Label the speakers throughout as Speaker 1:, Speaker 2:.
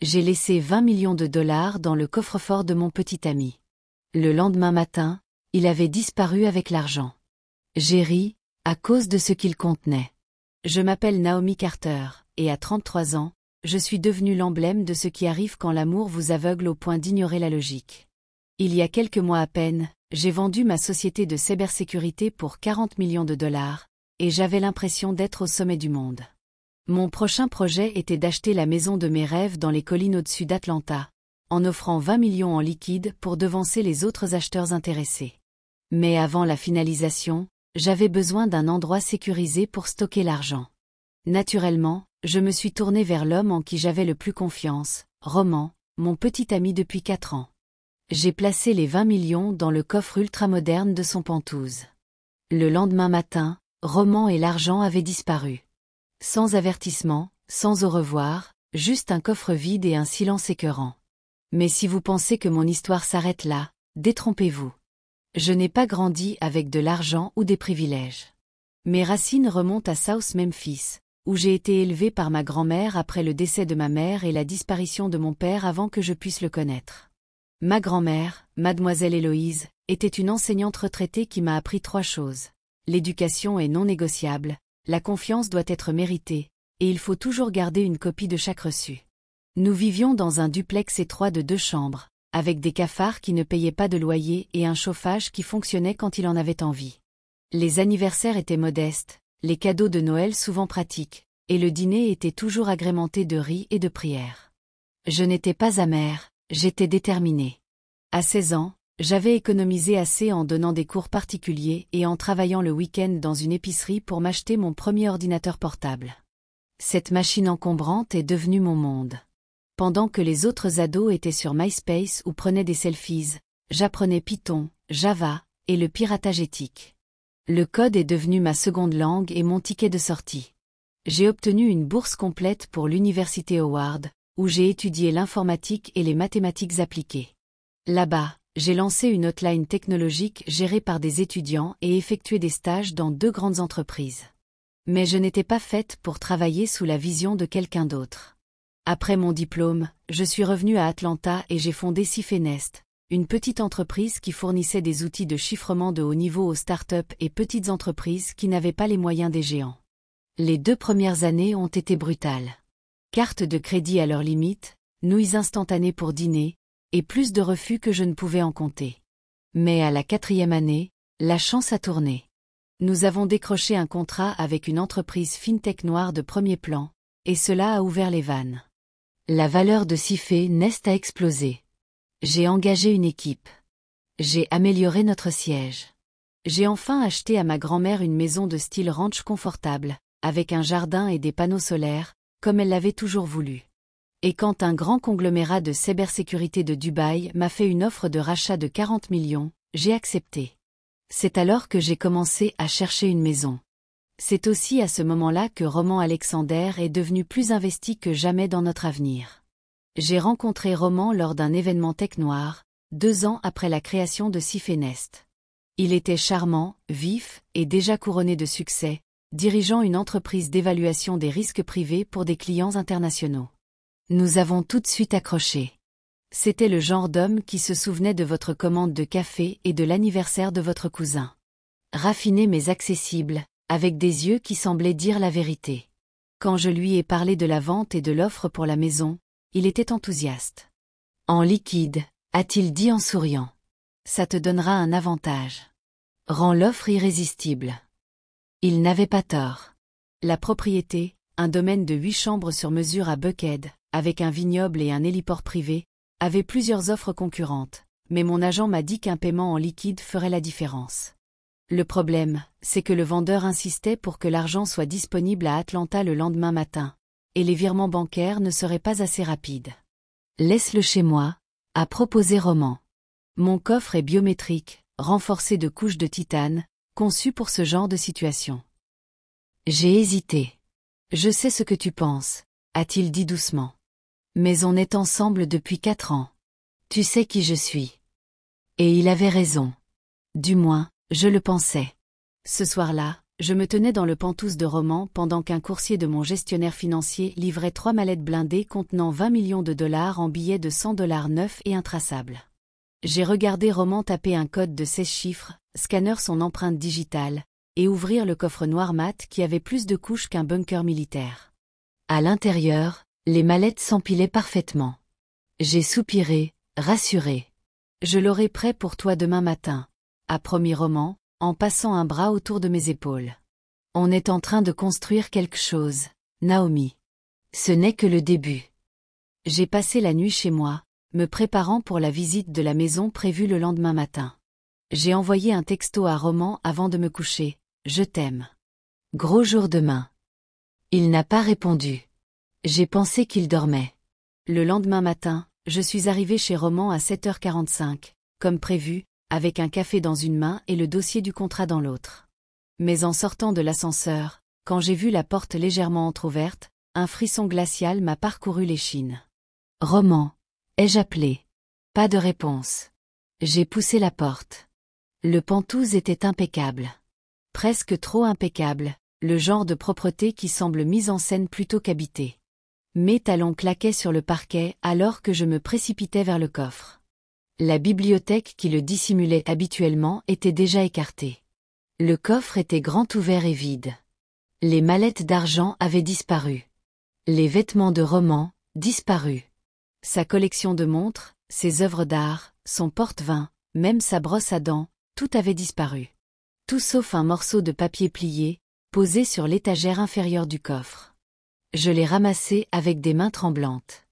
Speaker 1: J'ai laissé 20 millions de dollars dans le coffre-fort de mon petit ami. Le lendemain matin, il avait disparu avec l'argent. J'ai ri, à cause de ce qu'il contenait. Je m'appelle Naomi Carter, et à 33 ans, je suis devenue l'emblème de ce qui arrive quand l'amour vous aveugle au point d'ignorer la logique. Il y a quelques mois à peine, j'ai vendu ma société de cybersécurité pour 40 millions de dollars, et j'avais l'impression d'être au sommet du monde. Mon prochain projet était d'acheter la maison de mes rêves dans les collines au-dessus d'Atlanta, en offrant 20 millions en liquide pour devancer les autres acheteurs intéressés. Mais avant la finalisation, j'avais besoin d'un endroit sécurisé pour stocker l'argent. Naturellement, je me suis tournée vers l'homme en qui j'avais le plus confiance, Roman, mon petit ami depuis 4 ans. J'ai placé les 20 millions dans le coffre ultramoderne de son Pantouse. Le lendemain matin, Roman et l'argent avaient disparu. Sans avertissement, sans au revoir, juste un coffre vide et un silence écœurant. Mais si vous pensez que mon histoire s'arrête là, détrompez-vous. Je n'ai pas grandi avec de l'argent ou des privilèges. Mes racines remontent à South Memphis, où j'ai été élevée par ma grand-mère après le décès de ma mère et la disparition de mon père avant que je puisse le connaître. Ma grand-mère, mademoiselle Héloïse, était une enseignante retraitée qui m'a appris 3 choses. L'éducation est non négociable, la confiance doit être méritée, et il faut toujours garder une copie de chaque reçu. Nous vivions dans un duplex étroit de 2 chambres, avec des cafards qui ne payaient pas de loyer et un chauffage qui fonctionnait quand il en avait envie. Les anniversaires étaient modestes, les cadeaux de Noël souvent pratiques, et le dîner était toujours agrémenté de riz et de prières. Je n'étais pas amère, j'étais déterminée. À 16 ans, j'avais économisé assez en donnant des cours particuliers et en travaillant le week-end dans une épicerie pour m'acheter mon premier ordinateur portable. Cette machine encombrante est devenue mon monde. Pendant que les autres ados étaient sur MySpace ou prenaient des selfies, j'apprenais Python, Java, et le piratage éthique. Le code est devenu ma seconde langue et mon ticket de sortie. J'ai obtenu une bourse complète pour l'université Howard, où j'ai étudié l'informatique et les mathématiques appliquées. Là-bas, j'ai lancé une hotline technologique gérée par des étudiants et effectué des stages dans 2 grandes entreprises. Mais je n'étais pas faite pour travailler sous la vision de quelqu'un d'autre. Après mon diplôme, je suis revenue à Atlanta et j'ai fondé Cifenest, une petite entreprise qui fournissait des outils de chiffrement de haut niveau aux startups et petites entreprises qui n'avaient pas les moyens des géants. Les 2 premières années ont été brutales. Cartes de crédit à leur limite, nouilles instantanées pour dîner, et plus de refus que je ne pouvais en compter. Mais à la 4e année, la chance a tourné. Nous avons décroché un contrat avec une entreprise fintech noire de premier plan, et cela a ouvert les vannes. La valeur de Cifenest a explosé. J'ai engagé une équipe. J'ai amélioré notre siège. J'ai enfin acheté à ma grand-mère une maison de style ranch confortable, avec un jardin et des panneaux solaires, comme elle l'avait toujours voulu. Et quand un grand conglomérat de cybersécurité de Dubaï m'a fait une offre de rachat de 40 millions, j'ai accepté. C'est alors que j'ai commencé à chercher une maison. C'est aussi à ce moment-là que Roman Alexander est devenu plus investi que jamais dans notre avenir. J'ai rencontré Roman lors d'un événement tech noir, 2 ans après la création de Cifenest. Il était charmant, vif, et déjà couronné de succès, dirigeant une entreprise d'évaluation des risques privés pour des clients internationaux. Nous avons tout de suite accroché. C'était le genre d'homme qui se souvenait de votre commande de café et de l'anniversaire de votre cousin. Raffiné mais accessible, avec des yeux qui semblaient dire la vérité. Quand je lui ai parlé de la vente et de l'offre pour la maison, il était enthousiaste. En liquide, a-t-il dit en souriant. Ça te donnera un avantage. Rend l'offre irrésistible. Il n'avait pas tort. La propriété, un domaine de 8 chambres sur mesure à Buckhead, avec un vignoble et un héliport privé, avait plusieurs offres concurrentes, mais mon agent m'a dit qu'un paiement en liquide ferait la différence. Le problème, c'est que le vendeur insistait pour que l'argent soit disponible à Atlanta le lendemain matin, et les virements bancaires ne seraient pas assez rapides. Laisse-le chez moi, a proposé Roman. Mon coffre est biométrique, renforcé de couches de titane, conçu pour ce genre de situation. J'ai hésité. Je sais ce que tu penses, a-t-il dit doucement. Mais on est ensemble depuis 4 ans. Tu sais qui je suis. Et il avait raison. Du moins, je le pensais. Ce soir-là, Je me tenais dans le Penthouse de Roman pendant qu'un coursier de mon gestionnaire financier livrait 3 mallettes blindées contenant 20 millions de dollars en billets de 100 dollars neufs et intraçables. J'ai regardé Roman taper un code de 16 chiffres, scanner son empreinte digitale, et ouvrir le coffre noir mat qui avait plus de couches qu'un bunker militaire. À l'intérieur, les mallettes s'empilaient parfaitement. J'ai soupiré, rassuré. Je l'aurai prêt pour toi demain matin, a promis Roman, en passant un bras autour de mes épaules. On est en train de construire quelque chose, Naomi. Ce n'est que le début. J'ai passé la nuit chez moi, me préparant pour la visite de la maison prévue le lendemain matin. J'ai envoyé un texto à Roman avant de me coucher, je t'aime. Gros jour demain. Il n'a pas répondu. J'ai pensé qu'il dormait. Le lendemain matin, je suis arrivé chez Roman à 7h45, comme prévu, avec un café dans une main et le dossier du contrat dans l'autre. Mais en sortant de l'ascenseur, quand j'ai vu la porte légèrement entr'ouverte, un frisson glacial m'a parcouru l'échine. Roman, ai-je appelé? Pas de réponse. J'ai poussé la porte. Le Penthouse était impeccable. Presque trop impeccable, le genre de propreté qui semble mise en scène plutôt qu'habitée. Mes talons claquaient sur le parquet alors que je me précipitais vers le coffre. La bibliothèque qui le dissimulait habituellement était déjà écartée. Le coffre était grand ouvert et vide. Les mallettes d'argent avaient disparu. Les vêtements de Roman, disparus. Sa collection de montres, ses œuvres d'art, son porte-vin, même sa brosse à dents, tout avait disparu. Tout sauf un morceau de papier plié, posé sur l'étagère inférieure du coffre. Je l'ai ramassé avec des mains tremblantes.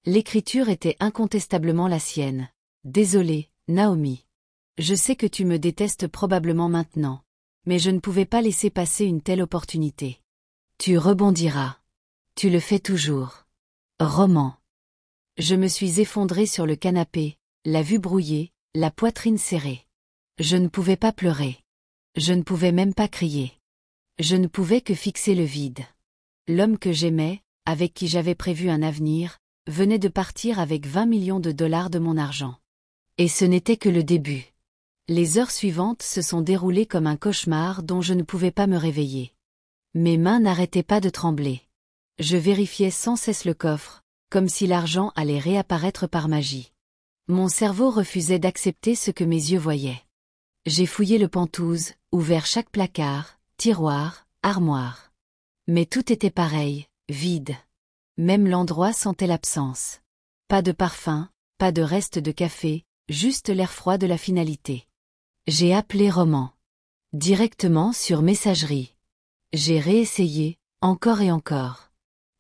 Speaker 1: L'écriture était incontestablement la sienne. Désolée, Naomi. Je sais que tu me détestes probablement maintenant, mais je ne pouvais pas laisser passer une telle opportunité. Tu rebondiras. Tu le fais toujours. Roman. Je me suis effondrée sur le canapé, la vue brouillée, la poitrine serrée. Je ne pouvais pas pleurer. Je ne pouvais même pas crier. Je ne pouvais que fixer le vide. L'homme que j'aimais, avec qui j'avais prévu un avenir, venait de partir avec 20 millions de dollars de mon argent. Et ce n'était que le début. Les heures suivantes se sont déroulées comme un cauchemar dont je ne pouvais pas me réveiller. Mes mains n'arrêtaient pas de trembler. Je vérifiais sans cesse le coffre, comme si l'argent allait réapparaître par magie. Mon cerveau refusait d'accepter ce que mes yeux voyaient. J'ai fouillé le Penthouse, ouvert chaque placard, tiroir, armoire. Mais tout était pareil, vide. Même l'endroit sentait l'absence. Pas de parfum, pas de reste de café, juste l'air froid de la finalité. J'ai appelé Roman. Directement sur messagerie. J'ai réessayé, encore et encore.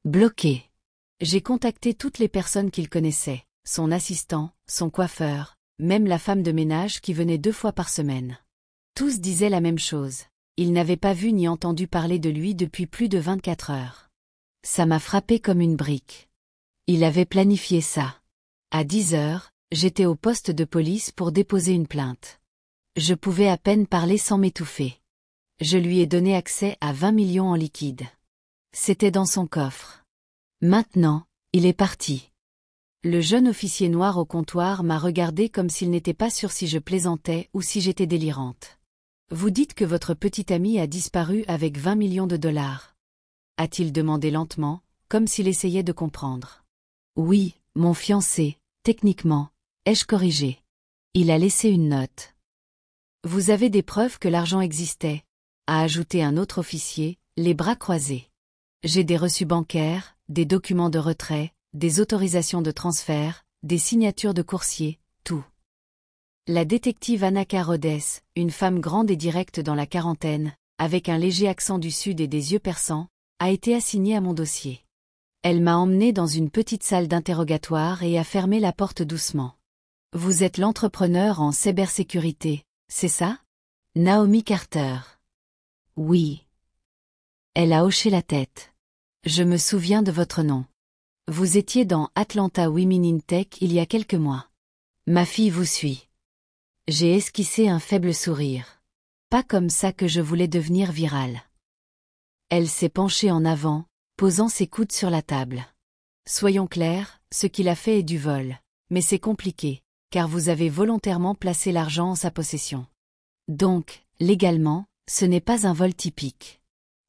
Speaker 1: Bloqué. J'ai contacté toutes les personnes qu'il connaissait, son assistant, son coiffeur, même la femme de ménage qui venait 2 fois par semaine. Tous disaient la même chose. Ils n'avaient pas vu ni entendu parler de lui depuis plus de 24 heures. Ça m'a frappé comme une brique. Il avait planifié ça. À 10h, j'étais au poste de police pour déposer une plainte. Je pouvais à peine parler sans m'étouffer. Je lui ai donné accès à 20 millions en liquide. C'était dans son coffre. Maintenant, il est parti. Le jeune officier noir au comptoir m'a regardé comme s'il n'était pas sûr si je plaisantais ou si j'étais délirante. Vous dites que votre petit ami a disparu avec 20 millions de dollars. A-t-il demandé lentement, comme s'il essayait de comprendre. Oui, mon fiancé, techniquement, ai-je corrigé. Il a laissé une note. Vous avez des preuves que l'argent existait, a ajouté un autre officier, les bras croisés. J'ai des reçus bancaires, des documents de retrait, des autorisations de transfert, des signatures de coursier, tout. La détective Anaka Rhodes, une femme grande et directe dans la quarantaine, avec un léger accent du Sud et des yeux perçants, a été assignée à mon dossier. Elle m'a emmenée dans une petite salle d'interrogatoire et a fermé la porte doucement. Vous êtes l'entrepreneur en cybersécurité, c'est ça? Naomi Carter. Oui. Elle a hoché la tête. Je me souviens de votre nom. Vous étiez dans Atlanta Women in Tech il y a quelques mois. Ma fille vous suit. J'ai esquissé un faible sourire. Pas comme ça que je voulais devenir virale. Elle s'est penchée en avant, posant ses coudes sur la table. Soyons clairs, ce qu'il a fait est du vol. Mais c'est compliqué, car vous avez volontairement placé l'argent en sa possession. Donc, légalement, Ce n'est pas un vol typique.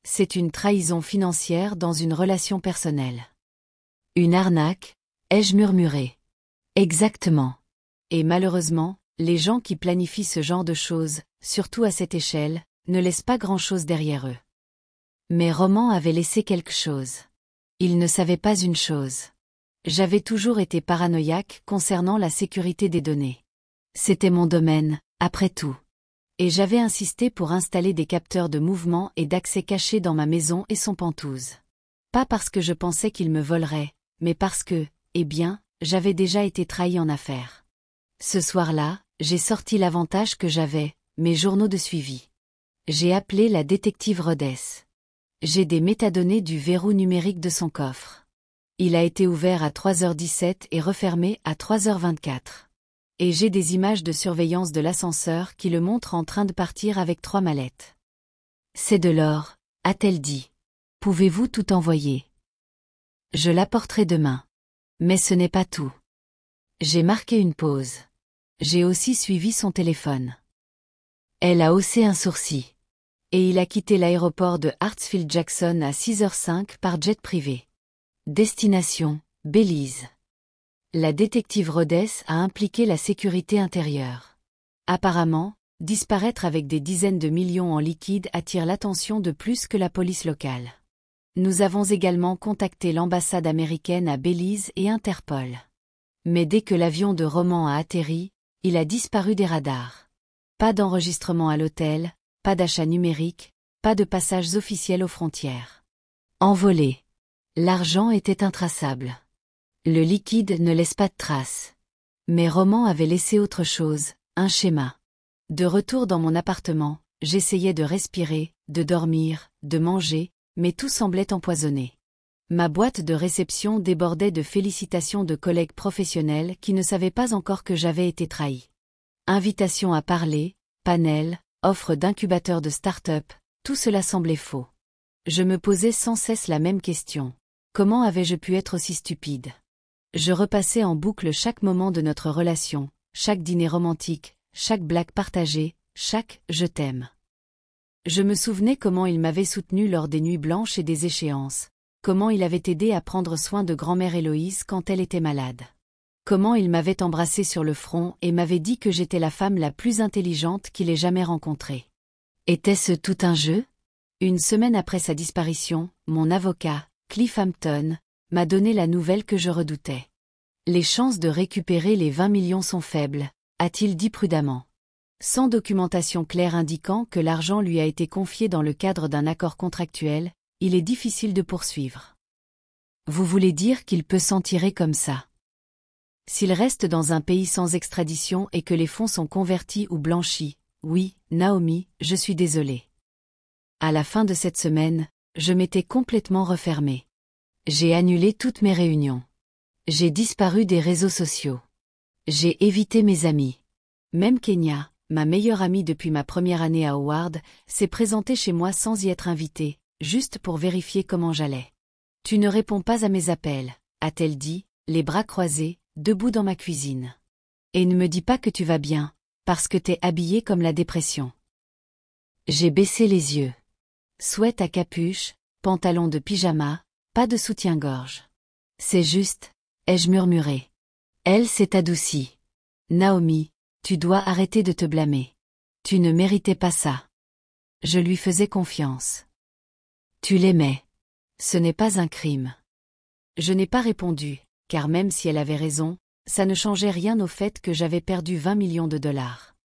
Speaker 1: C'est une trahison financière dans une relation personnelle. Une arnaque, ai-je murmuré. Exactement. Et malheureusement, les gens qui planifient ce genre de choses, surtout à cette échelle, ne laissent pas grand-chose derrière eux. Mais Roman avait laissé quelque chose. Il ne savait pas une chose. J'avais toujours été paranoïaque concernant la sécurité des données. C'était mon domaine, après tout. Et j'avais insisté pour installer des capteurs de mouvement et d'accès cachés dans ma maison et son penthouse. Pas parce que je pensais qu'il me volerait, mais parce que, eh bien, j'avais déjà été trahi en affaires. Ce soir-là, j'ai sorti l'avantage que j'avais, mes journaux de suivi. J'ai appelé la détective Rhodes. J'ai des métadonnées du verrou numérique de son coffre. Il a été ouvert à 3h17 et refermé à 3h24. Et j'ai des images de surveillance de l'ascenseur qui le montrent en train de partir avec 3 mallettes. C'est de l'or, a-t-elle dit. Pouvez-vous tout envoyer? Je l'apporterai demain. Mais ce n'est pas tout. J'ai marqué une pause. J'ai aussi suivi son téléphone. Elle a haussé un sourcil. Et il a quitté l'aéroport de Hartsfield-Jackson à 6h05 par jet privé. Destination, Belize. La détective Rhodes a impliqué la sécurité intérieure. Apparemment, disparaître avec des dizaines de millions en liquide attire l'attention de plus que la police locale. Nous avons également contacté l'ambassade américaine à Belize et Interpol. Mais dès que l'avion de Roman a atterri, il a disparu des radars. Pas d'enregistrement à l'hôtel, pas d'achat numérique, pas de passages officiels aux frontières. Envolé. L'argent était intraçable. Le liquide ne laisse pas de traces. Mais Roman avait laissé autre chose, un schéma. De retour dans mon appartement, j'essayais de respirer, de dormir, de manger, mais tout semblait empoisonné. Ma boîte de réception débordait de félicitations de collègues professionnels qui ne savaient pas encore que j'avais été trahi. Invitations à parler, panels, offres d'incubateurs de start-up, tout cela semblait faux. Je me posais sans cesse la même question. Comment avais-je pu être aussi stupide? Je repassais en boucle chaque moment de notre relation, chaque dîner romantique, chaque blague partagée, chaque « je t'aime ». Je me souvenais comment il m'avait soutenu lors des nuits blanches et des échéances, comment il avait aidé à prendre soin de grand-mère Héloïse quand elle était malade. Comment il m'avait embrassé sur le front et m'avait dit que j'étais la femme la plus intelligente qu'il ait jamais rencontrée. Était-ce tout un jeu? Une semaine après sa disparition, mon avocat, Cliff Hampton, m'a donné la nouvelle que je redoutais. Les chances de récupérer les 20 millions sont faibles, a-t-il dit prudemment. Sans documentation claire indiquant que l'argent lui a été confié dans le cadre d'un accord contractuel, il est difficile de poursuivre. Vous voulez dire qu'il peut s'en tirer comme ça? S'il reste dans un pays sans extradition et que les fonds sont convertis ou blanchis, oui, Naomi, je suis désolée. À la fin de cette semaine, je m'étais complètement refermée. J'ai annulé toutes mes réunions. J'ai disparu des réseaux sociaux. J'ai évité mes amis. Même Kenya, ma meilleure amie depuis ma première année à Howard, s'est présentée chez moi sans y être invitée, juste pour vérifier comment j'allais. Tu ne réponds pas à mes appels, a-t-elle dit, les bras croisés, debout dans ma cuisine. Et ne me dis pas que tu vas bien, parce que t'es habillée comme la dépression. J'ai baissé les yeux. Sweat à capuche, pantalon de pyjama, pas de soutien-gorge. C'est juste, ai-je murmuré. Elle s'est adoucie. Naomi, tu dois arrêter de te blâmer. Tu ne méritais pas ça. Je lui faisais confiance. Tu l'aimais. Ce n'est pas un crime. Je n'ai pas répondu, car même si elle avait raison, ça ne changeait rien au fait que j'avais perdu 20 millions de dollars.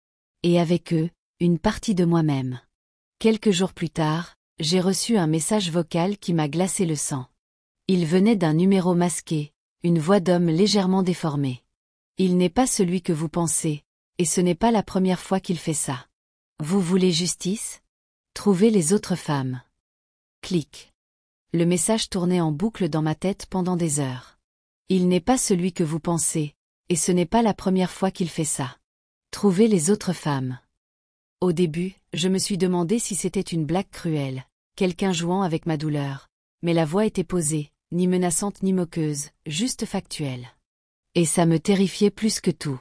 Speaker 1: Et avec eux, une partie de moi-même. Quelques jours plus tard, j'ai reçu un message vocal qui m'a glacé le sang. Il venait d'un numéro masqué, une voix d'homme légèrement déformée. Il n'est pas celui que vous pensez, et ce n'est pas la première fois qu'il fait ça. Vous voulez justice? Trouvez les autres femmes. Clic. Le message tournait en boucle dans ma tête pendant des heures. Il n'est pas celui que vous pensez, et ce n'est pas la première fois qu'il fait ça. Trouvez les autres femmes. Au début, je me suis demandé si c'était une blague cruelle, quelqu'un jouant avec ma douleur, mais la voix était posée, ni menaçante ni moqueuse, juste factuelle. Et ça me terrifiait plus que tout.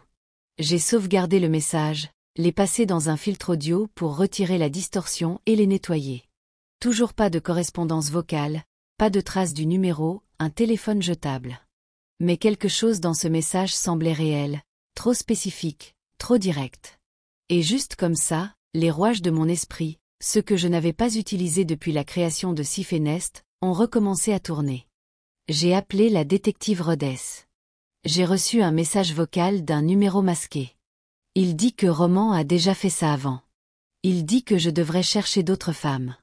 Speaker 1: J'ai sauvegardé le message, les passer dans un filtre audio pour retirer la distorsion et les nettoyer. Toujours pas de correspondance vocale, pas de trace du numéro, un téléphone jetable. Mais quelque chose dans ce message semblait réel, trop spécifique, trop direct. Et juste comme ça, les rouages de mon esprit, ceux que je n'avais pas utilisés depuis la création de Sif et Nest, ont recommencé à tourner. J'ai appelé la détective Rhodes. J'ai reçu un message vocal d'un numéro masqué. Il dit que Roman a déjà fait ça avant. Il dit que je devrais chercher d'autres femmes.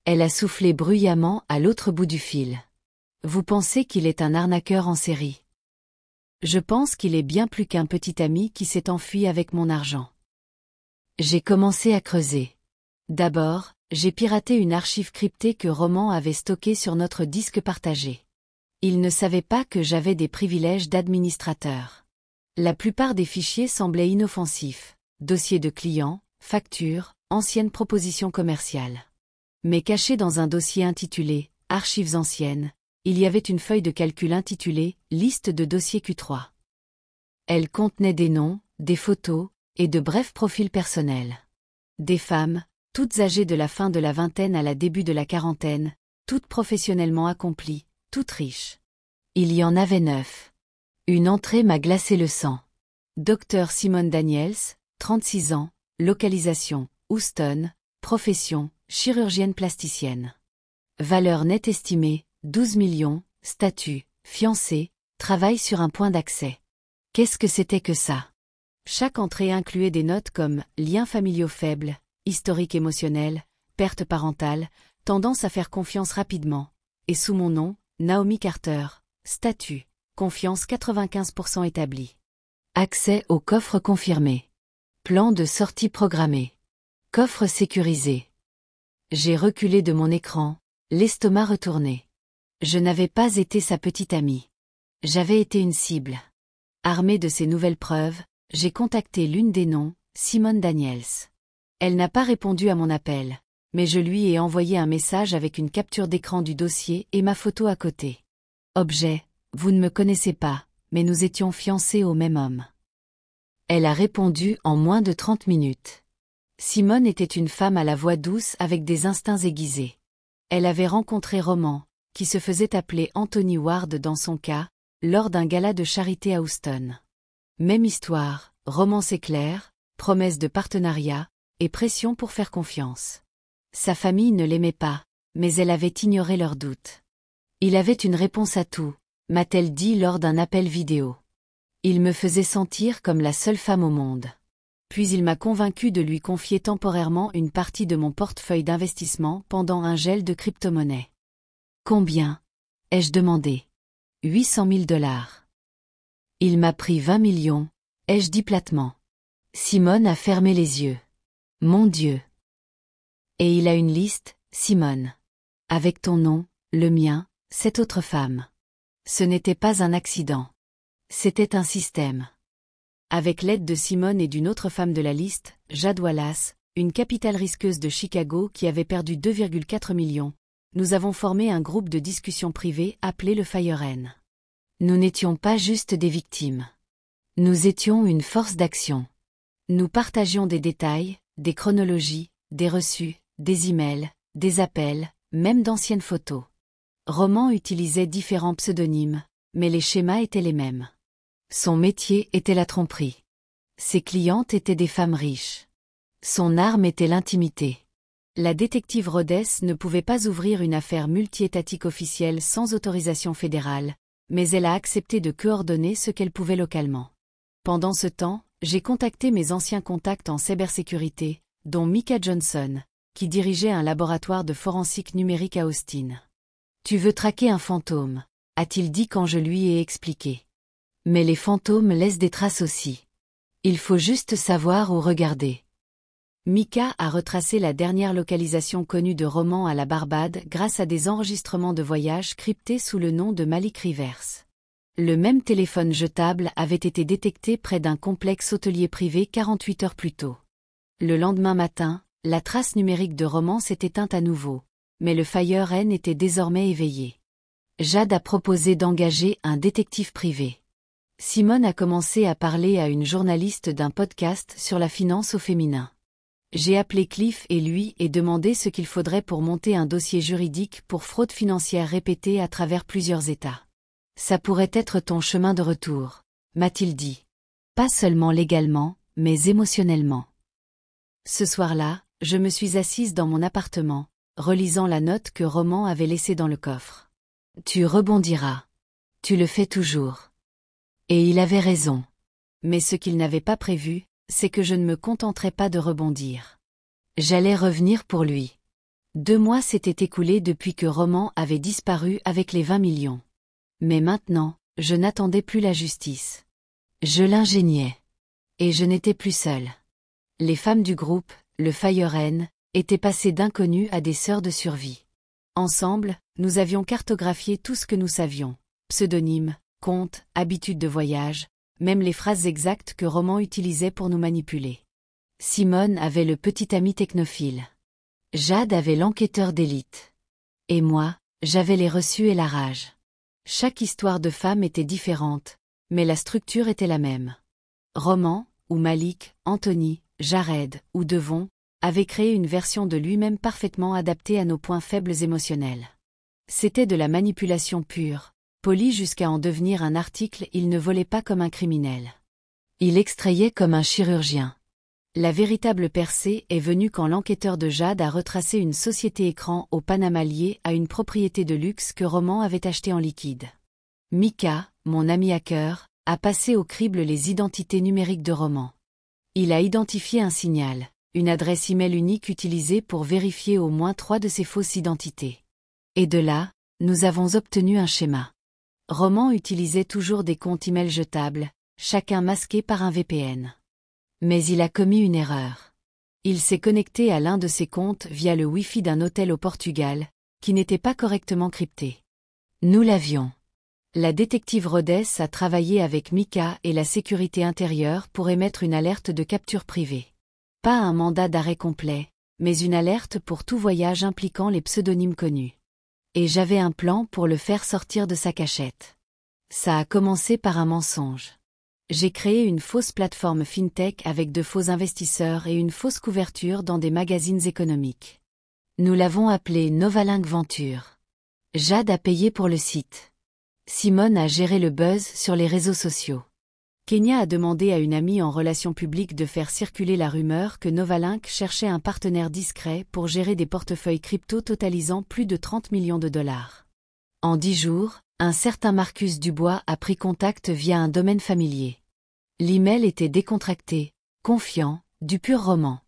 Speaker 1: Elle a soufflé bruyamment à l'autre bout du fil. Vous pensez qu'il est un arnaqueur en série? Je pense qu'il est bien plus qu'un petit ami qui s'est enfui avec mon argent. J'ai commencé à creuser. D'abord, j'ai piraté une archive cryptée que Roman avait stockée sur notre disque partagé. Il ne savait pas que j'avais des privilèges d'administrateur. La plupart des fichiers semblaient inoffensifs, dossiers de clients, factures, anciennes propositions commerciales. Mais caché dans un dossier intitulé « Archives anciennes », il y avait une feuille de calcul intitulée « Liste de dossiers Q3 ». Elle contenait des noms, des photos, et de brefs profils personnels. Des femmes, toutes âgées de la fin de la vingtaine à la début de la quarantaine, toutes professionnellement accomplies, toutes riches. Il y en avait 9. Une entrée m'a glacé le sang. Dr Simone Daniels, 36 ans, localisation, Houston, profession, chirurgienne plasticienne. Valeur nette estimée, 12 millions, statut, fiancé, travail sur un point d'accès. Qu'est-ce que c'était que ça? Chaque entrée incluait des notes comme liens familiaux faibles, historique émotionnel, perte parentale, tendance à faire confiance rapidement, et sous mon nom, Naomi Carter, statut, confiance 95% établi. Accès au coffre confirmé. Plan de sortie programmé. Coffre sécurisé. J'ai reculé de mon écran, l'estomac retourné. Je n'avais pas été sa petite amie. J'avais été une cible. Armée de ces nouvelles preuves, j'ai contacté l'une des noms, Simone Daniels. Elle n'a pas répondu à mon appel, mais je lui ai envoyé un message avec une capture d'écran du dossier et ma photo à côté. Objet, vous ne me connaissez pas, mais nous étions fiancés au même homme. Elle a répondu en moins de 30 minutes. Simone était une femme à la voix douce avec des instincts aiguisés. Elle avait rencontré Roman, qui se faisait appeler Anthony Ward dans son cas, lors d'un gala de charité à Houston. Même histoire, romance éclair, promesse de partenariat, et pression pour faire confiance. Sa famille ne l'aimait pas, mais elle avait ignoré leurs doutes. Il avait une réponse à tout, m'a-t-elle dit lors d'un appel vidéo. Il me faisait sentir comme la seule femme au monde. Puis il m'a convaincu de lui confier temporairement une partie de mon portefeuille d'investissement pendant un gel de crypto-monnaie. Combien? Ai-je demandé. 800 000 $. Il m'a pris 20 millions, ai-je dit platement. Simone a fermé les yeux. Mon Dieu. Et il a une liste, Simone. Avec ton nom, le mien, cette autre femme. Ce n'était pas un accident. C'était un système. Avec l'aide de Simone et d'une autre femme de la liste, Jade Wallace, une capitale risqueuse de Chicago qui avait perdu 2,4 millions, nous avons formé un groupe de discussion privée appelé le Fire N. Nous n'étions pas juste des victimes. Nous étions une force d'action. Nous partagions des détails, des chronologies, des reçus, des emails, des appels, même d'anciennes photos. Roman utilisait différents pseudonymes, mais les schémas étaient les mêmes. Son métier était la tromperie. Ses clientes étaient des femmes riches. Son arme était l'intimité. La détective Rhodes ne pouvait pas ouvrir une affaire multi-étatique officielle sans autorisation fédérale, mais elle a accepté de coordonner ce qu'elle pouvait localement. Pendant ce temps, j'ai contacté mes anciens contacts en cybersécurité, dont Mika Johnson, qui dirigeait un laboratoire de forensique numérique à Austin. « Tu veux traquer un fantôme », a-t-il dit quand je lui ai expliqué. Mais les fantômes laissent des traces aussi. Il faut juste savoir où regarder. Mika a retracé la dernière localisation connue de Roman à la Barbade grâce à des enregistrements de voyage cryptés sous le nom de Malik Rivers. Le même téléphone jetable avait été détecté près d'un complexe hôtelier privé 48 heures plus tôt. Le lendemain matin, la trace numérique de Roman s'est éteinte à nouveau, mais le Fire N était désormais éveillé. Jade a proposé d'engager un détective privé. Simone a commencé à parler à une journaliste d'un podcast sur la finance au féminin. J'ai appelé Cliff et lui et demandé ce qu'il faudrait pour monter un dossier juridique pour fraude financière répétée à travers plusieurs États. Ça pourrait être ton chemin de retour, m'a-t-il dit. Pas seulement légalement, mais émotionnellement. Ce soir-là, je me suis assise dans mon appartement, relisant la note que Roman avait laissée dans le coffre. Tu rebondiras. Tu le fais toujours. Et il avait raison. Mais ce qu'il n'avait pas prévu, c'est que je ne me contenterais pas de rebondir. J'allais revenir pour lui. 2 mois s'étaient écoulés depuis que Roman avait disparu avec les 20 millions. Mais maintenant, je n'attendais plus la justice. Je l'ingéniais. Et je n'étais plus seule. Les femmes du groupe, le Fire-N, étaient passées d'inconnues à des sœurs de survie. Ensemble, nous avions cartographié tout ce que nous savions. Pseudonymes, comptes, habitudes de voyage, même les phrases exactes que Roman utilisait pour nous manipuler. Simone avait le petit ami technophile. Jade avait l'enquêteur d'élite. Et moi, j'avais les reçus et la rage. Chaque histoire de femme était différente, mais la structure était la même. Roman, ou Malik, Anthony, Jared, ou Devon, avaient créé une version de lui-même parfaitement adaptée à nos points faibles émotionnels. C'était de la manipulation pure. Poli jusqu'à en devenir un article, il ne volait pas comme un criminel. Il extrayait comme un chirurgien. La véritable percée est venue quand l'enquêteur de Jade a retracé une société écran au Panama liée à une propriété de luxe que Roman avait achetée en liquide. Mika, mon ami hacker, a passé au crible les identités numériques de Roman. Il a identifié un signal, une adresse email unique utilisée pour vérifier au moins 3 de ses fausses identités. Et de là, nous avons obtenu un schéma. Roman utilisait toujours des comptes email jetables, chacun masqué par un VPN. Mais il a commis une erreur. Il s'est connecté à l'un de ses comptes via le Wi-Fi d'un hôtel au Portugal, qui n'était pas correctement crypté. Nous l'avions. La détective Rhodes a travaillé avec Mika et la sécurité intérieure pour émettre une alerte de capture privée. Pas un mandat d'arrêt complet, mais une alerte pour tout voyage impliquant les pseudonymes connus. Et j'avais un plan pour le faire sortir de sa cachette. Ça a commencé par un mensonge. J'ai créé une fausse plateforme fintech avec de faux investisseurs et une fausse couverture dans des magazines économiques. Nous l'avons appelé Novalink Venture. Jade a payé pour le site. Simone a géré le buzz sur les réseaux sociaux. Kenya a demandé à une amie en relations publiques de faire circuler la rumeur que Novalink cherchait un partenaire discret pour gérer des portefeuilles crypto totalisant plus de 30 millions de dollars. En 10 jours, un certain Marcus Dubois a pris contact via un domaine familier. L'email était décontracté, confiant, du pur roman.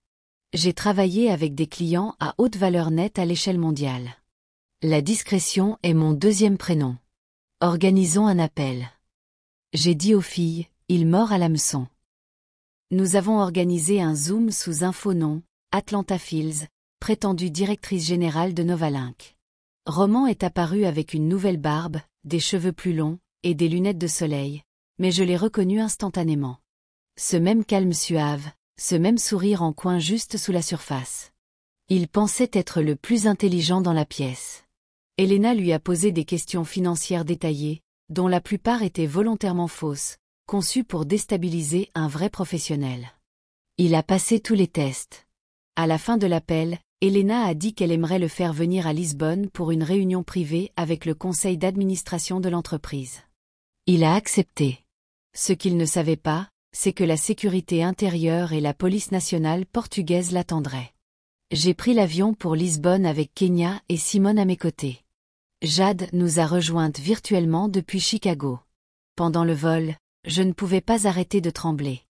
Speaker 1: J'ai travaillé avec des clients à haute valeur nette à l'échelle mondiale. La discrétion est mon deuxième prénom. Organisons un appel. J'ai dit aux filles, il mord à l'hameçon. Nous avons organisé un Zoom sous un faux nom, Atlanta Fields, prétendue directrice générale de Novalink. Roman est apparu avec une nouvelle barbe, des cheveux plus longs, et des lunettes de soleil, mais je l'ai reconnu instantanément. Ce même calme suave, ce même sourire en coin juste sous la surface. Il pensait être le plus intelligent dans la pièce. Elena lui a posé des questions financières détaillées, dont la plupart étaient volontairement fausses, conçues pour déstabiliser un vrai professionnel. Il a passé tous les tests. À la fin de l'appel, Elena a dit qu'elle aimerait le faire venir à Lisbonne pour une réunion privée avec le conseil d'administration de l'entreprise. Il a accepté. Ce qu'il ne savait pas, c'est que la sécurité intérieure et la police nationale portugaise l'attendraient. J'ai pris l'avion pour Lisbonne avec Kenya et Simone à mes côtés. Jade nous a rejointes virtuellement depuis Chicago. Pendant le vol, je ne pouvais pas arrêter de trembler.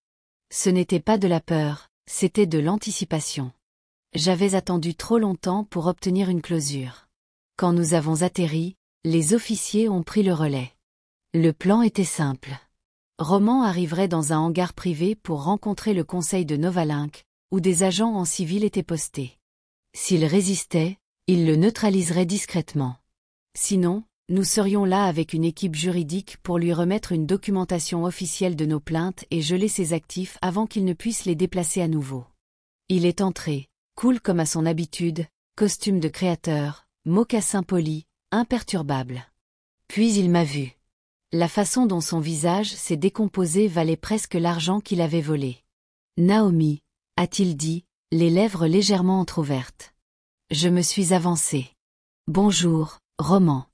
Speaker 1: Ce n'était pas de la peur, c'était de l'anticipation. J'avais attendu trop longtemps pour obtenir une closure. Quand nous avons atterri, les officiers ont pris le relais. Le plan était simple. Roman arriverait dans un hangar privé pour rencontrer le conseil de Novalink, où des agents en civil étaient postés. S'il résistait, il le neutraliserait discrètement. Sinon, nous serions là avec une équipe juridique pour lui remettre une documentation officielle de nos plaintes et geler ses actifs avant qu'il ne puisse les déplacer à nouveau. Il est entré, cool comme à son habitude, costume de créateur, mocassin poli, imperturbable. Puis il m'a vu. La façon dont son visage s'est décomposé valait presque l'argent qu'il avait volé. Naomi, a-t-il dit, les lèvres légèrement entr'ouvertes. Je me suis avancé. Bonjour, Roman.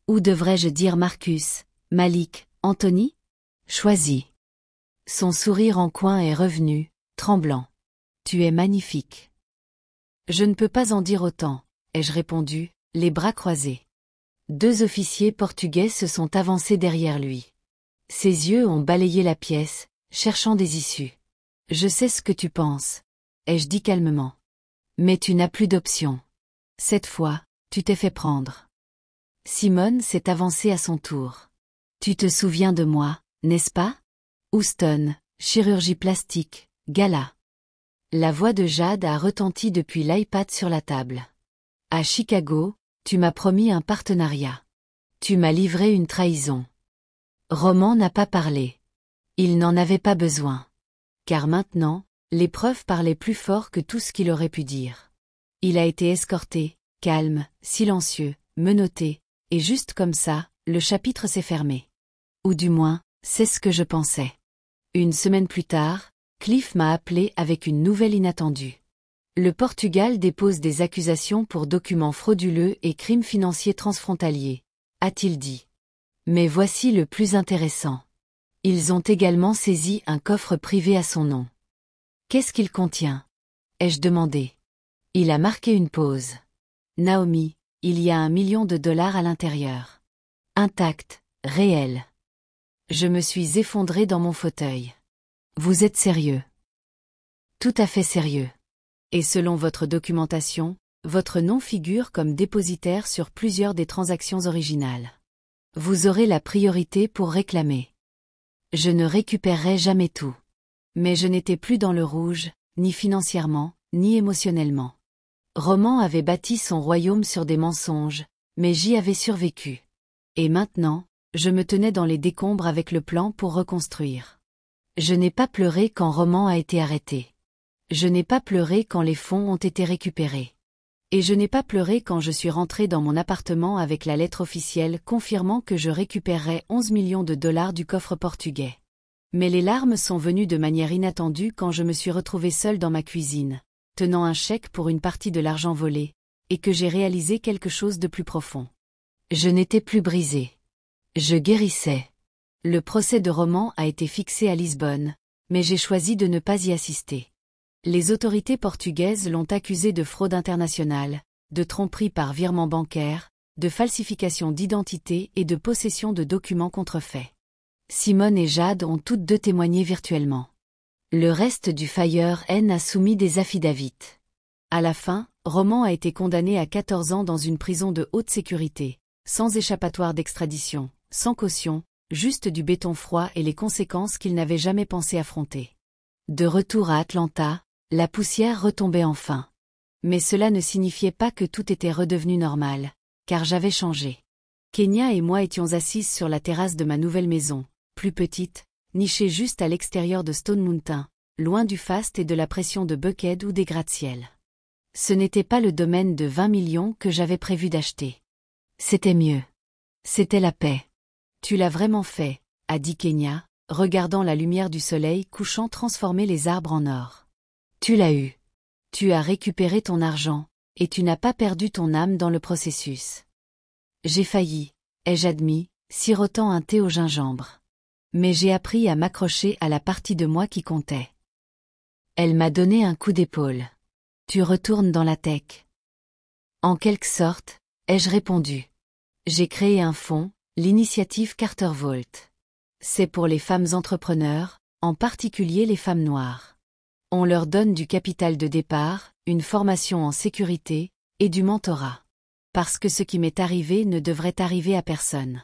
Speaker 1: Ou devrais-je dire Marcus, Malik, Anthony? Choisis. Son sourire en coin est revenu, tremblant. Tu es magnifique. Je ne peux pas en dire autant, ai-je répondu, les bras croisés. 2 officiers portugais se sont avancés derrière lui. Ses yeux ont balayé la pièce, cherchant des issues. Je sais ce que tu penses, ai-je dit calmement. Mais tu n'as plus d'option. Cette fois, tu t'es fait prendre. Simone s'est avancée à son tour. Tu te souviens de moi, n'est-ce pas? Houston, chirurgie plastique, gala. La voix de Jade a retenti depuis l'iPad sur la table. À Chicago, tu m'as promis un partenariat. Tu m'as livré une trahison. Roman n'a pas parlé. Il n'en avait pas besoin. Car maintenant, les preuves parlaient plus fort que tout ce qu'il aurait pu dire. Il a été escorté, calme, silencieux, menotté, et juste comme ça, le chapitre s'est fermé. Ou du moins, c'est ce que je pensais. Une semaine plus tard, Cliff m'a appelé avec une nouvelle inattendue. Le Portugal dépose des accusations pour documents frauduleux et crimes financiers transfrontaliers, a-t-il dit. Mais voici le plus intéressant. Ils ont également saisi un coffre privé à son nom. Qu'est-ce qu'il contient? Ai-je demandé. Il a marqué une pause. Naomi, il y a $1 million à l'intérieur. Intact, réel. Je me suis effondré dans mon fauteuil. Vous êtes sérieux? Tout à fait sérieux. Et selon votre documentation, votre nom figure comme dépositaire sur plusieurs des transactions originales. Vous aurez la priorité pour réclamer. Je ne récupérerai jamais tout. Mais je n'étais plus dans le rouge, ni financièrement, ni émotionnellement. Roman avait bâti son royaume sur des mensonges, mais j'y avais survécu. Et maintenant, je me tenais dans les décombres avec le plan pour reconstruire. Je n'ai pas pleuré quand Roman a été arrêté. Je n'ai pas pleuré quand les fonds ont été récupérés. Et je n'ai pas pleuré quand je suis rentré dans mon appartement avec la lettre officielle confirmant que je récupérerais $11 millions du coffre portugais. Mais les larmes sont venues de manière inattendue quand je me suis retrouvé seul dans ma cuisine, tenant un chèque pour une partie de l'argent volé, et que j'ai réalisé quelque chose de plus profond. Je n'étais plus brisé. Je guérissais. Le procès de Roman a été fixé à Lisbonne, mais j'ai choisi de ne pas y assister. Les autorités portugaises l'ont accusé de fraude internationale, de tromperie par virement bancaire, de falsification d'identité et de possession de documents contrefaits. Simone et Jade ont toutes 2 témoigné virtuellement. Le reste du Fire N a soumis des affidavits. À la fin, Roman a été condamné à 14 ans dans une prison de haute sécurité, sans échappatoire d'extradition, sans caution, juste du béton froid et les conséquences qu'il n'avait jamais pensé affronter. De retour à Atlanta, la poussière retombait enfin. Mais cela ne signifiait pas que tout était redevenu normal, car j'avais changé. Kenya et moi étions assises sur la terrasse de ma nouvelle maison, plus petite, nichée juste à l'extérieur de Stone Mountain, loin du faste et de la pression de Buckhead ou des gratte-ciel. Ce n'était pas le domaine de 20 millions que j'avais prévu d'acheter. C'était mieux. C'était la paix. Tu l'as vraiment fait, a dit Kenya, regardant la lumière du soleil couchant transformer les arbres en or. Tu l'as eu. Tu as récupéré ton argent, et tu n'as pas perdu ton âme dans le processus. J'ai failli, ai-je admis, sirotant un thé au gingembre. Mais j'ai appris à m'accrocher à la partie de moi qui comptait. Elle m'a donné un coup d'épaule. Tu retournes dans la tech. En quelque sorte, ai-je répondu. J'ai créé un fonds, l'initiative Carter Vault. C'est pour les femmes entrepreneurs, en particulier les femmes noires. On leur donne du capital de départ, une formation en sécurité, et du mentorat. Parce que ce qui m'est arrivé ne devrait arriver à personne.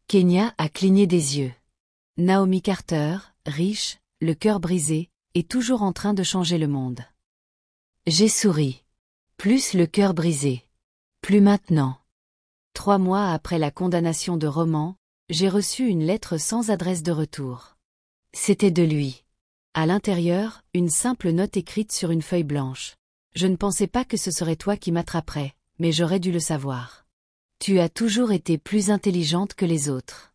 Speaker 1: Kenya a cligné des yeux. Naomi Carter, riche, le cœur brisé, est toujours en train de changer le monde. J'ai souri. Plus le cœur brisé. Plus maintenant. 3 mois après la condamnation de Roman, j'ai reçu une lettre sans adresse de retour. C'était de lui. À l'intérieur, une simple note écrite sur une feuille blanche. Je ne pensais pas que ce serait toi qui m'attraperais, mais j'aurais dû le savoir. Tu as toujours été plus intelligente que les autres.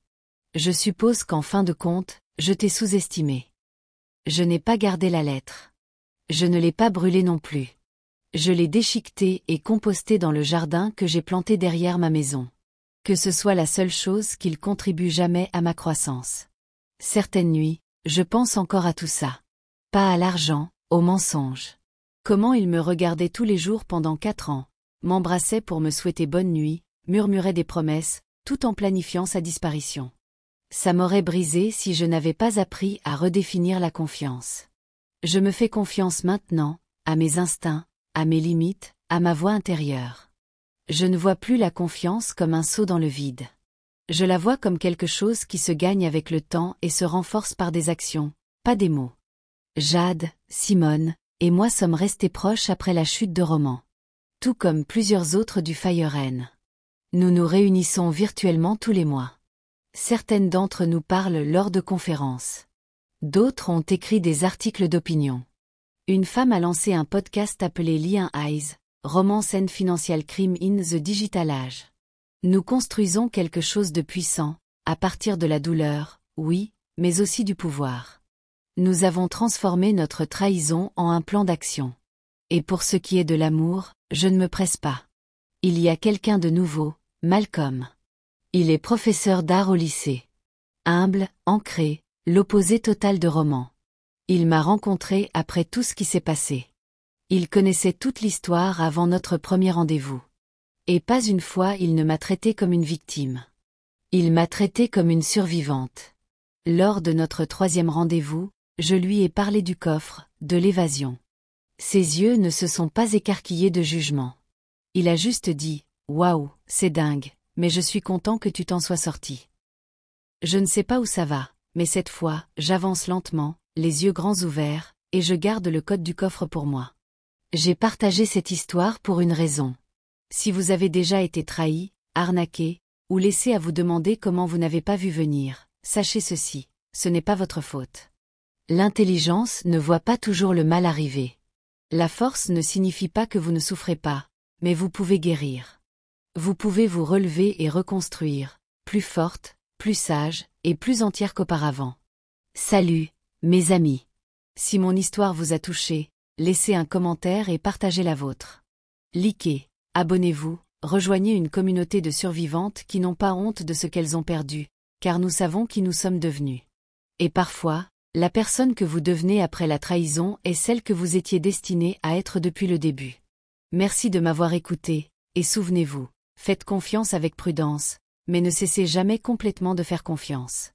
Speaker 1: Je suppose qu'en fin de compte, je t'ai sous-estimé. Je n'ai pas gardé la lettre. Je ne l'ai pas brûlée non plus. Je l'ai déchiquetée et compostée dans le jardin que j'ai planté derrière ma maison. Que ce soit la seule chose qu'il contribue jamais à ma croissance. Certaines nuits, je pense encore à tout ça. Pas à l'argent, aux mensonges. Comment il me regardait tous les jours pendant 4 ans, m'embrassait pour me souhaiter bonne nuit, murmurait des promesses, tout en planifiant sa disparition. Ça m'aurait brisé si je n'avais pas appris à redéfinir la confiance. Je me fais confiance maintenant, à mes instincts, à mes limites, à ma voix intérieure. Je ne vois plus la confiance comme un saut dans le vide. Je la vois comme quelque chose qui se gagne avec le temps et se renforce par des actions, pas des mots. Jade, Simone et moi sommes restés proches après la chute de Roman. Tout comme plusieurs autres du Fire N. Nous nous réunissons virtuellement tous les mois. Certaines d'entre nous parlent lors de conférences. D'autres ont écrit des articles d'opinion. Une femme a lancé un podcast appelé Lion Eyes, Romance and Financial Crime in the Digital Age. Nous construisons quelque chose de puissant, à partir de la douleur, oui, mais aussi du pouvoir. Nous avons transformé notre trahison en un plan d'action. Et pour ce qui est de l'amour, je ne me presse pas. Il y a quelqu'un de nouveau, Malcolm. Il est professeur d'art au lycée. Humble, ancré, l'opposé total de Roman. Il m'a rencontré après tout ce qui s'est passé. Il connaissait toute l'histoire avant notre premier rendez-vous. Et pas une fois il ne m'a traité comme une victime. Il m'a traité comme une survivante. Lors de notre 3e rendez-vous, je lui ai parlé du coffre, de l'évasion. Ses yeux ne se sont pas écarquillés de jugement. Il a juste dit « Waouh, c'est dingue, mais je suis content que tu t'en sois sorti. » Je ne sais pas où ça va, mais cette fois, j'avance lentement, les yeux grands ouverts, et je garde le code du coffre pour moi. J'ai partagé cette histoire pour une raison. Si vous avez déjà été trahi, arnaqué, ou laissé à vous demander comment vous n'avez pas vu venir, sachez ceci, ce n'est pas votre faute. L'intelligence ne voit pas toujours le mal arriver. La force ne signifie pas que vous ne souffrez pas, mais vous pouvez guérir. Vous pouvez vous relever et reconstruire, plus forte, plus sage, et plus entière qu'auparavant. Salut, mes amis. Si mon histoire vous a touché, laissez un commentaire et partagez la vôtre. Likez, abonnez-vous, rejoignez une communauté de survivantes qui n'ont pas honte de ce qu'elles ont perdu, car nous savons qui nous sommes devenus. Et parfois, la personne que vous devenez après la trahison est celle que vous étiez destinée à être depuis le début. Merci de m'avoir écouté, et souvenez-vous, faites confiance avec prudence, mais ne cessez jamais complètement de faire confiance.